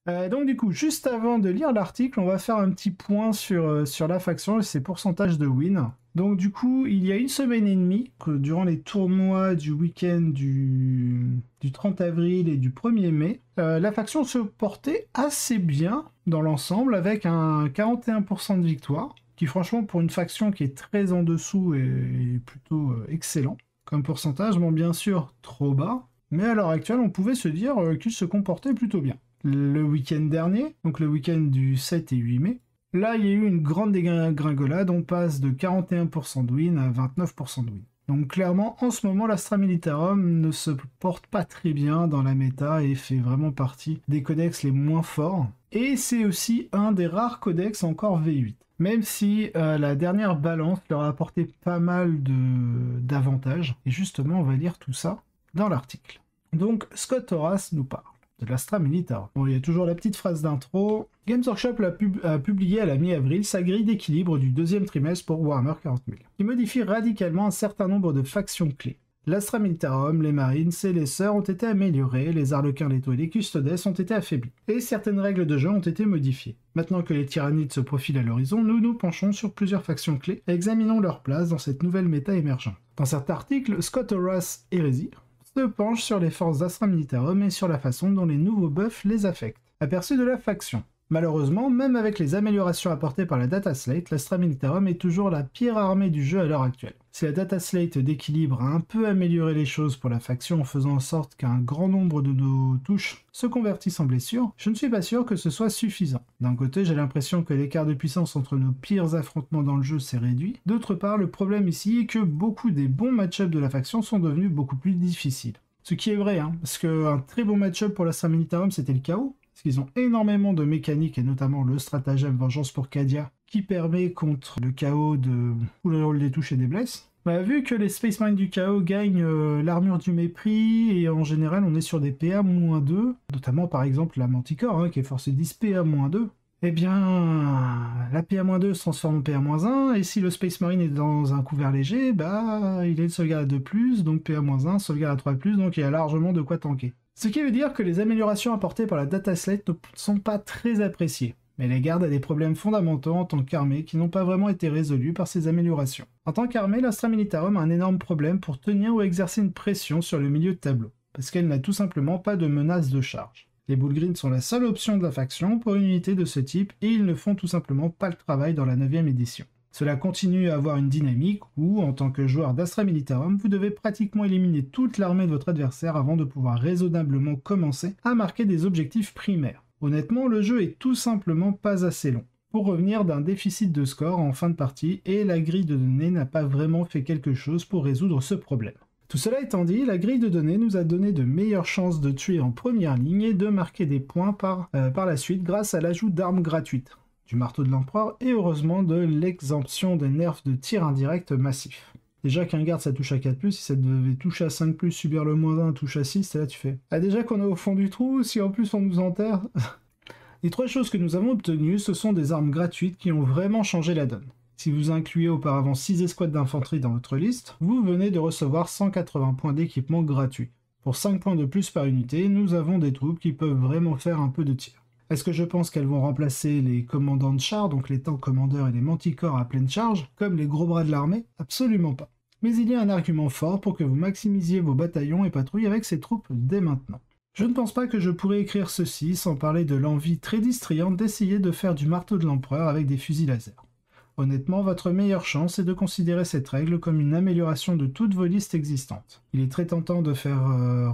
Donc du coup, juste avant de lire l'article, on va faire un petit point sur la faction et ses pourcentages de win. Donc du coup, il y a une semaine et demie, que durant les tournois du week-end du 30 avril et du 1er mai, la faction se portait assez bien dans l'ensemble avec un 41% de victoire, qui franchement pour une faction qui est très en dessous est plutôt excellent comme pourcentage. Bon bien sûr trop bas, mais à l'heure actuelle on pouvait se dire qu'il se comportait plutôt bien. Le week-end dernier, donc le week-end du 7 et 8 mai, là il y a eu une grande dégringolade, on passe de 41% de win à 29% de win. Donc clairement, en ce moment, l'Astra Militarum ne se porte pas très bien dans la méta et fait vraiment partie des codex les moins forts. Et c'est aussi un des rares codex encore V8. Même si la dernière balance leur a apporté pas mal d'avantages. Et justement, on va lire tout ça dans l'article. Donc, Scott Horace nous parle de l'Astra Militarum. Bon, il y a toujours la petite phrase d'intro. Games Workshop a publié à la mi-avril sa grille d'équilibre du deuxième trimestre pour Warhammer 40 000, qui modifie radicalement un certain nombre de factions clés. L'Astra Militarum, les Marines et les Sœurs ont été améliorés, les Arlequins létaux et les Custodes ont été affaiblis, et certaines règles de jeu ont été modifiées. Maintenant que les Tyrannides se profilent à l'horizon, nous nous penchons sur plusieurs factions clés et examinons leur place dans cette nouvelle méta émergente. Dans cet article, Scott Horace Hérésie se penche sur les forces d'Astra Militarum et sur la façon dont les nouveaux buffs les affectent. Aperçu de la faction. Malheureusement, même avec les améliorations apportées par la Data Slate, l'Astra Militarum est toujours la pire armée du jeu à l'heure actuelle. Si la Data Slate d'équilibre a un peu amélioré les choses pour la faction en faisant en sorte qu'un grand nombre de nos touches se convertissent en blessures, je ne suis pas sûr que ce soit suffisant. D'un côté, j'ai l'impression que l'écart de puissance entre nos pires affrontements dans le jeu s'est réduit. D'autre part, le problème ici est que beaucoup des bons match-ups de la faction sont devenus beaucoup plus difficiles. Ce qui est vrai, parce qu'un très bon match-up pour l'Astra Militarum c'était le chaos. Parce qu'ils ont énormément de mécaniques, et notamment le stratagème Vengeance pour Cadia, qui permet contre le chaos de tout le rôle des touches et des blesses. Vu que les Space Marines du chaos gagnent l'armure du mépris, et en général on est sur des PA-2, notamment par exemple la Manticore, qui est force 10 PA-2, eh bien la PA-2 se transforme en PA-1, et si le Space Marine est dans un couvert léger, il a une sauvegarde de plus, donc PA-1, sauvegarde à 3+, donc il y a largement de quoi tanker. Ce qui veut dire que les améliorations apportées par la Data Slate ne sont pas très appréciées, mais les gardes a des problèmes fondamentaux en tant qu'armée qui n'ont pas vraiment été résolus par ces améliorations. En tant qu'armée, l'Astra Militarum a un énorme problème pour tenir ou exercer une pression sur le milieu de tableau, parce qu'elle n'a tout simplement pas de menace de charge. Les Bull Green sont la seule option de la faction pour une unité de ce type et ils ne font tout simplement pas le travail dans la 9ème édition. Cela continue à avoir une dynamique où, en tant que joueur d'Astra Militarum, vous devez pratiquement éliminer toute l'armée de votre adversaire avant de pouvoir raisonnablement commencer à marquer des objectifs primaires. Honnêtement, le jeu est tout simplement pas assez long pour revenir d'un déficit de score en fin de partie et la grille de données n'a pas vraiment fait quelque chose pour résoudre ce problème. Tout cela étant dit, la grille de données nous a donné de meilleures chances de tuer en première ligne et de marquer des points par la suite grâce à l'ajout d'armes gratuites, du marteau de l'empereur et heureusement de l'exemption des nerfs de tir indirect massif. Déjà qu'un garde ça touche à 4+, si ça devait toucher à 5+, subir le -1, touche à 6, et là tu fais... Ah déjà qu'on est au fond du trou, si en plus on nous enterre... Les 3 choses que nous avons obtenues, ce sont des armes gratuites qui ont vraiment changé la donne. Si vous incluez auparavant 6 escouades d'infanterie dans votre liste, vous venez de recevoir 180 points d'équipement gratuits. Pour 5 points de plus par unité, nous avons des troupes qui peuvent vraiment faire un peu de tir. Est-ce que je pense qu'elles vont remplacer les commandants de char, donc les tanks commandeurs et les manticores à pleine charge, comme les gros bras de l'armée? Absolument pas. Mais il y a un argument fort pour que vous maximisiez vos bataillons et patrouilles avec ces troupes dès maintenant. Je ne pense pas que je pourrais écrire ceci sans parler de l'envie très distrayante d'essayer de faire du marteau de l'empereur avec des fusils laser. Honnêtement, votre meilleure chance est de considérer cette règle comme une amélioration de toutes vos listes existantes. Il est très tentant de faire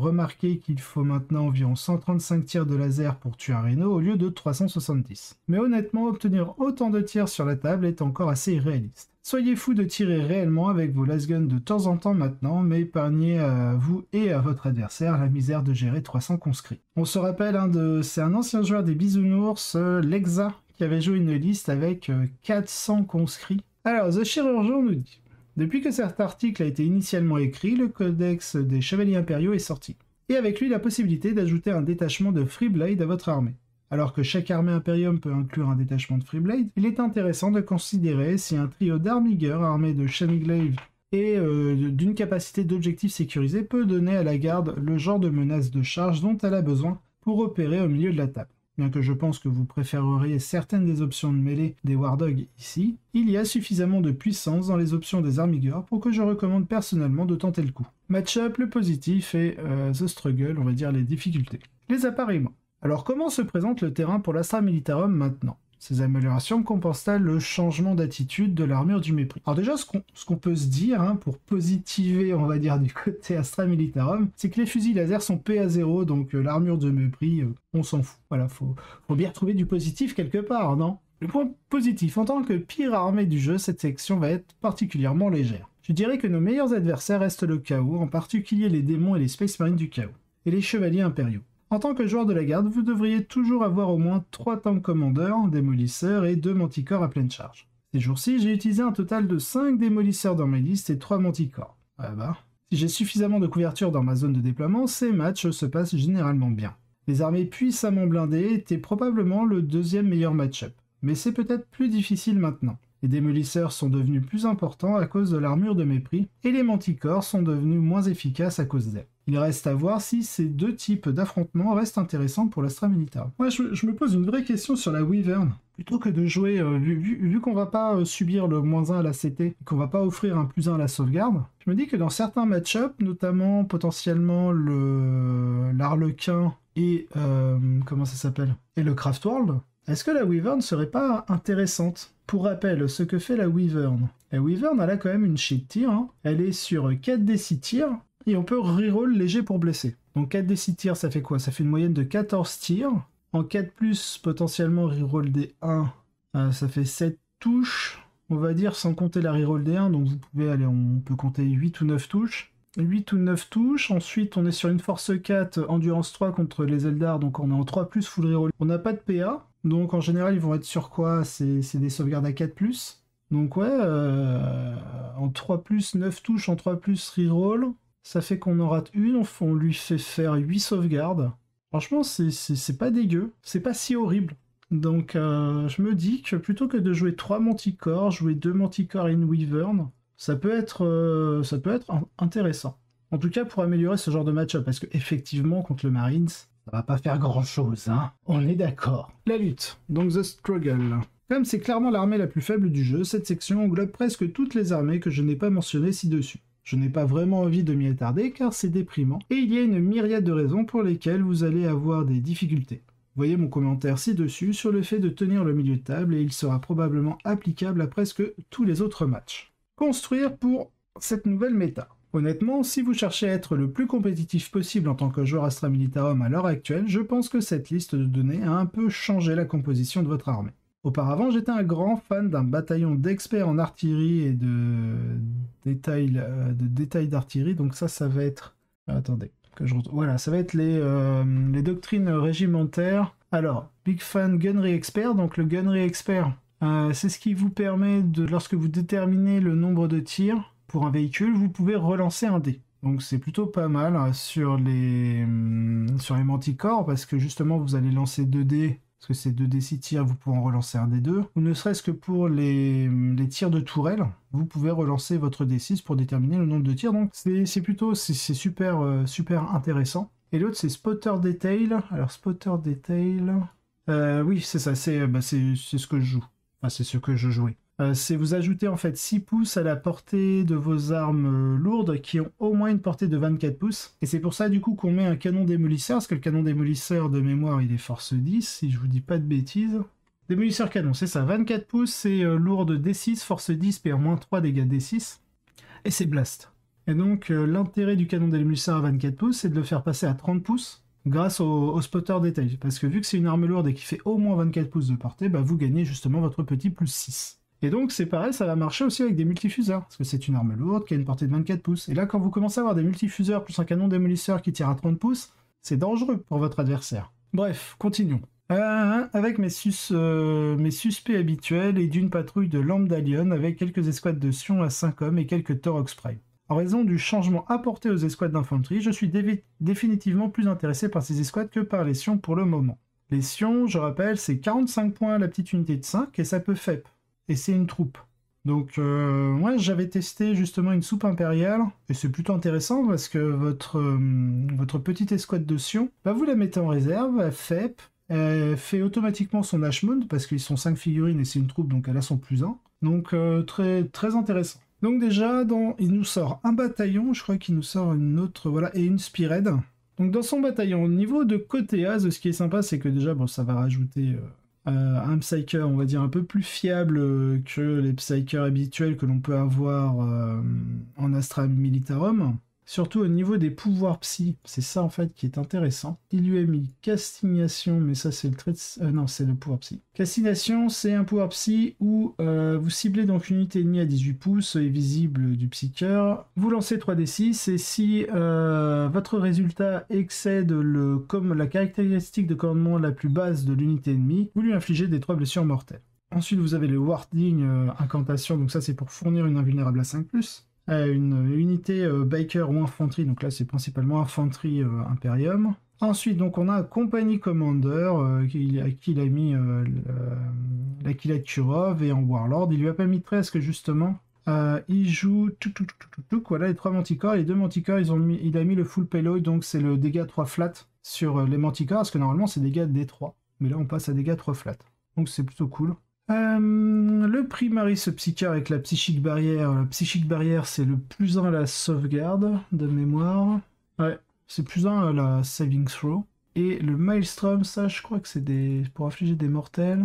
remarquer qu'il faut maintenant environ 135 tirs de laser pour tuer un Rhino au lieu de 370. Mais honnêtement, obtenir autant de tirs sur la table est encore assez irréaliste. Soyez fous de tirer réellement avec vos lasguns de temps en temps maintenant, mais épargnez à vous et à votre adversaire la misère de gérer 300 conscrits. On se rappelle, c'est un ancien joueur des Bisounours, Lexa, qui avait joué une liste avec 400 conscrits. Alors, The Chirurgeon nous dit: depuis que cet article a été initialement écrit, le codex des Chevaliers Impériaux est sorti. Et avec lui la possibilité d'ajouter un détachement de Freeblade à votre armée. Alors que chaque armée Imperium peut inclure un détachement de Freeblade, il est intéressant de considérer si un trio d'Armigers armé de Shenglaive et d'une capacité d'objectif sécurisé peut donner à la garde le genre de menace de charge dont elle a besoin pour opérer au milieu de la table. bien que je pense que vous préféreriez certaines des options de mêlée des War Dogs ici, il y a suffisamment de puissance dans les options des Armigers pour que je recommande personnellement de tenter le coup. Match-up, le positif et The Struggle, on va dire les difficultés. Les appariements. Alors comment se présente le terrain pour l'Astra Militarum maintenant? Ces améliorations compensent-elles le changement d'attitude de l'armure du mépris? Alors déjà, ce qu'on peut se dire, hein, pour positiver, on va dire, du côté Astra Militarum, c'est que les fusils laser sont PA0, donc l'armure de mépris, on s'en fout. Voilà, faut bien trouver du positif quelque part, non? Le point positif, en tant que pire armée du jeu, cette section va être particulièrement légère. Je dirais que nos meilleurs adversaires restent le chaos, en particulier les démons et les Space Marines du chaos, et les chevaliers impériaux. En tant que joueur de la garde, vous devriez toujours avoir au moins 3 tanks commandeurs, démolisseurs et 2 manticores à pleine charge. Ces jours-ci, j'ai utilisé un total de 5 démolisseurs dans mes listes et 3 manticores. Ah bah. Si j'ai suffisamment de couverture dans ma zone de déploiement, ces matchs se passent généralement bien. Les armées puissamment blindées étaient probablement le deuxième meilleur match-up, mais c'est peut-être plus difficile maintenant. Les démolisseurs sont devenus plus importants à cause de l'armure de mépris, et les manticores sont devenus moins efficaces à cause d'elle. Il reste à voir si ces deux types d'affrontements restent intéressants pour l'Astra Militarum. Moi, je me pose une vraie question sur la Wyvern. Plutôt que de jouer, vu qu'on va pas subir le -1 à la CT, et qu'on va pas offrir un +1 à la sauvegarde, je me dis que dans certains match-up, notamment potentiellement l'Arlequin et comment ça s'appelle, et le Craftworld, est-ce que la Wyvern serait pas intéressante? Pour rappel, ce que fait la Wyvern. La Wyvern, elle a quand même une sheet tir, hein. Elle est sur 4d6 tirs, et on peut reroll léger pour blesser. Donc 4d6 tirs, ça fait quoi? Ça fait une moyenne de 14 tirs. En 4+, potentiellement reroll des 1, ça fait 7 touches, on va dire, sans compter la reroll des 1, donc vous pouvez aller, on peut compter 8 ou 9 touches. 8 ou 9 touches, ensuite on est sur une force 4, endurance 3 contre les Eldar, donc on est en 3+, full reroll. On n'a pas de PA, donc en général ils vont être sur quoi? C'est des sauvegardes à 4+. Donc ouais, en 3+, 9 touches, en 3+, reroll, ça fait qu'on en rate une, on lui fait faire 8 sauvegardes. Franchement, c'est pas dégueu, c'est pas si horrible. Donc je me dis que plutôt que de jouer 3 manticores, jouer 2 manticores et une Wyvern, ça peut être intéressant. En tout cas pour améliorer ce genre de match-up, parce que effectivement contre le Marines, ça va pas faire grand-chose, hein. On est d'accord. La lutte, donc The Struggle. Comme c'est clairement l'armée la plus faible du jeu, cette section englobe presque toutes les armées que je n'ai pas mentionnées ci-dessus. Je n'ai pas vraiment envie de m'y attarder car c'est déprimant, et il y a une myriade de raisons pour lesquelles vous allez avoir des difficultés. Voyez mon commentaire ci-dessus sur le fait de tenir le milieu de table et il sera probablement applicable à presque tous les autres matchs. Construire pour cette nouvelle méta. Honnêtement, si vous cherchez à être le plus compétitif possible en tant que joueur Astra Militarum à l'heure actuelle, je pense que cette liste de données a un peu changé la composition de votre armée. Auparavant, j'étais un grand fan d'un bataillon d'experts en artillerie et de détails d'artillerie, donc ça va être... Attendez, que je retrouve... Voilà, ça va être les doctrines régimentaires. Alors, Big Fan Gunnery Expert, donc le Gunnery Expert, c'est ce qui vous permet de, lorsque vous déterminez le nombre de tirs pour un véhicule, vous pouvez relancer un dé. Donc c'est plutôt pas mal sur les manticores, parce que justement vous allez lancer 2 dés. Parce que c'est 2d6 tirs, vous pouvez en relancer un d2. Ou ne serait-ce que pour les tirs de tourelle, vous pouvez relancer votre d6 pour déterminer le nombre de tirs. Donc c'est super intéressant. Et l'autre c'est Spotter Detail. Alors Spotter Detail... oui, c'est ça, c'est ce que je joue. Enfin, c'est ce que je jouais. C'est vous ajoutez en fait 6 pouces à la portée de vos armes lourdes qui ont au moins une portée de 24 pouces. Et c'est pour ça du coup qu'on met un canon démolisseur, parce que le canon démolisseur de mémoire il est force 10, si je vous dis pas de bêtises. Démolisseur canon, c'est ça, 24 pouces, c'est lourde D6, force 10, PR-3 dégâts D6, et c'est blast. Et donc l'intérêt du canon démolisseur à 24 pouces, c'est de le faire passer à 30 pouces, grâce au spotter détail. Parce que vu que c'est une arme lourde et qui fait au moins 24 pouces de portée, bah vous gagnez justement votre petit +6. Et donc c'est pareil, ça va marcher aussi avec des multifuseurs, parce que c'est une arme lourde qui a une portée de 24 pouces. Et là quand vous commencez à avoir des multifuseurs plus un canon démolisseur qui tire à 30 pouces, c'est dangereux pour votre adversaire. Bref, continuons. Avec mes suspects habituels et d'une patrouille de Lambda-Lion avec quelques escouades de Sion à 5 hommes et quelques Torox Prime. En raison du changement apporté aux escouades d'infanterie, je suis définitivement plus intéressé par ces escouades que par les Sion pour le moment. Les Sion, je rappelle, c'est 45 points la petite unité de 5 et ça peut FEP. Et c'est une troupe. Donc moi j'avais testé justement une soupe impériale, et c'est plutôt intéressant parce que votre petite escouade de Sion, bah, vous la mettez en réserve, elle FEP, fait automatiquement son Ashmode, parce qu'ils sont 5 figurines et c'est une troupe, donc elle a son +1. Donc très, très intéressant. Donc déjà, il nous sort un bataillon, je crois qu'il nous sort une autre, voilà, et une Spearhead. Donc dans son bataillon, au niveau de côté As, ce qui est sympa, c'est que déjà, bon, ça va rajouter un Psyker, on va dire, un peu plus fiable que les Psykers habituels que l'on peut avoir en Astra Militarum. Surtout au niveau des pouvoirs psy, c'est ça en fait qui est intéressant. Il lui a mis Castination, mais ça c'est le trait de... non, c'est le pouvoir psy. Castination, c'est un pouvoir psy où vous ciblez donc une unité ennemie à 18 pouces et visible du Psyker. Vous lancez 3d6 et si votre résultat excède la caractéristique de commandement la plus basse de l'unité ennemie, vous lui infligez des 3 blessures mortelles. Ensuite, vous avez le Warding incantation, donc ça c'est pour fournir une invulnérable à 5+. Une unité biker ou infanterie, donc là c'est principalement infanterie Imperium. Ensuite donc on a Company Commander à qui il a mis la Kilat Kurov, et en Warlord il lui a pas mis presque justement. Il joue voilà les 3 manticores, les 2 manticores il a mis le full payload, donc c'est le dégâts 3 flat sur les manticores, parce que normalement c'est dégâts D3, mais là on passe à dégâts 3 flat, donc c'est plutôt cool. Le Primaris Psyker avec la Psychic Barrière. La Psychic Barrière, c'est le +1 à la sauvegarde de mémoire. Ouais, c'est +1 à la saving throw. Et le Maelstrom, ça, je crois que c'est pour affliger des mortels.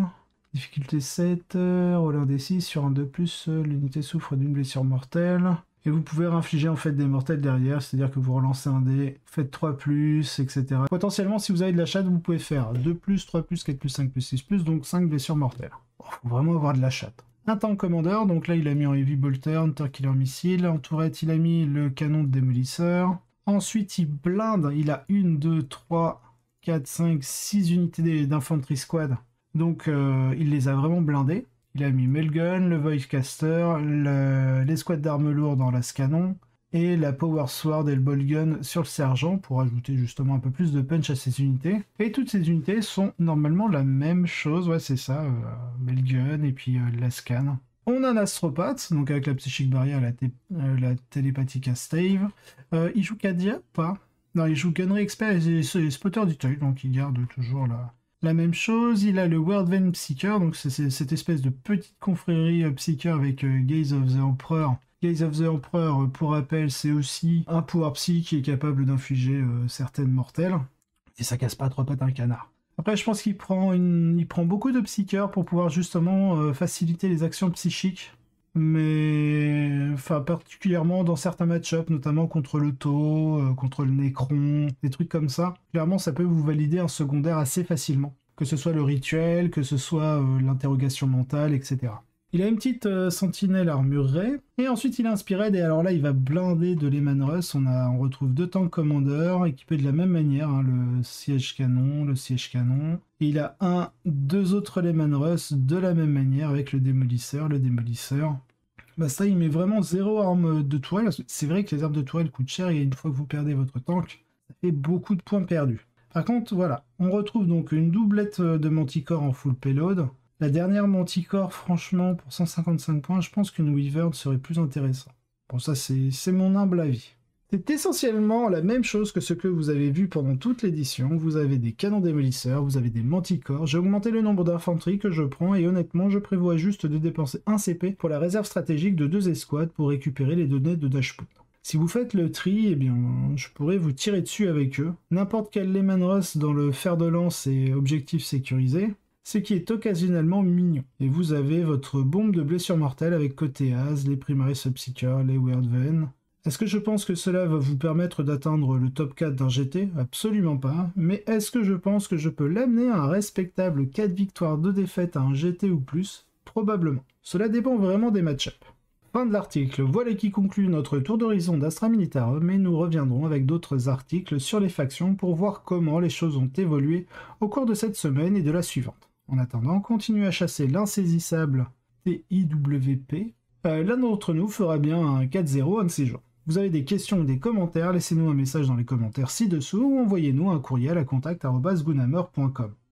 Difficulté 7, roll un D6 sur un 2+, l'unité souffre d'une blessure mortelle. Et vous pouvez réinfliger en fait des mortels derrière, c'est-à-dire que vous relancez un dé, faites 3+, etc. Potentiellement, si vous avez de la chatte, vous pouvez faire 2+, 3+, 4+, 5+, 6+, donc 5 blessures mortelles. Faut vraiment avoir de la chatte. Un tank commander, donc là il a mis en heavy bolter, hunter killer missile. En tourette, il a mis le canon de démolisseur. Ensuite, il blinde, il a 1, 2, 3, 4, 5, 6 unités d'infanterie squad. Donc il les a vraiment blindées. Il a mis Melgun, le Voidcaster, les squads d'armes lourdes dans l'As-Canon, et la Power Sword et le Bolgun sur le sergent pour ajouter justement un peu plus de punch à ces unités. Et toutes ces unités sont normalement la même chose, ouais c'est ça, Melgun et puis l'As-Can. On a un Astropathe, donc avec la Psychic Barrière, la Telepathica Stave. Il joue Cadia, pas? Non, il joue Gunnery Expert et Spotter Detail, donc il garde toujours la même chose. Il a le Worldven Psyker, donc c'est cette espèce de petite confrérie Psyker avec Gaze of the Emperor. Gaze of the Emperor, pour rappel, c'est aussi un pouvoir psy qui est capable d'infliger certaines mortelles. Et ça casse pas 3 pattes à un canard. Après, je pense qu'il prend beaucoup de Psyker pour pouvoir justement faciliter les actions psychiques. Mais enfin, particulièrement dans certains match-ups, notamment contre le Tau, contre le Necron, des trucs comme ça. Clairement, ça peut vous valider un secondaire assez facilement. Que ce soit le rituel, que ce soit l'interrogation mentale, etc. Il a une petite sentinelle armurée, et ensuite il a inspiré, et alors là il va blinder de Lehman Russ. On retrouve 2 tanks commandeurs équipés de la même manière, hein, le siège canon. Et il a 2 autres Lehman Russ de la même manière avec le démolisseur. Bah ça, il met vraiment 0 arme de tourelle. C'est vrai que les armes de tourelle coûtent cher, et une fois que vous perdez votre tank, ça fait beaucoup de points perdus. Par contre, voilà, on retrouve donc une doublette de Manticore en full payload. La dernière Manticore, franchement, pour 155 points, je pense qu'une Wyvern serait plus intéressant. Bon, ça, c'est mon humble avis. C'est essentiellement la même chose que ce que vous avez vu pendant toute l'édition. Vous avez des canons démolisseurs, vous avez des manticores. J'ai augmenté le nombre d'infanterie que je prends, et honnêtement, je prévois juste de dépenser 1 CP pour la réserve stratégique de 2 escouades pour récupérer les données de Dashput. Si vous faites le tri, eh bien, je pourrais vous tirer dessus avec eux. N'importe quel Lehman Russ dans le fer de lance et objectif sécurisé, ce qui est occasionnellement mignon. Et vous avez votre bombe de blessure mortelle avec côté As, les Primaris Psyker, les Weirdven. Est-ce que je pense que cela va vous permettre d'atteindre le top 4 d'un GT? Absolument pas. Mais est-ce que je pense que je peux l'amener à un respectable 4 victoires, 2 défaites à un GT ou plus? Probablement. Cela dépend vraiment des match-ups. Fin de l'article. Voilà qui conclut notre tour d'horizon d'Astra Militarum, mais nous reviendrons avec d'autres articles sur les factions pour voir comment les choses ont évolué au cours de cette semaine et de la suivante. En attendant, continuez à chasser l'insaisissable TIWP. L'un d'entre nous fera bien un 4-0 un de ces jours. Vous avez des questions ou des commentaires, laissez-nous un message dans les commentaires ci-dessous ou envoyez-nous un courriel à contact@gunhammer.com.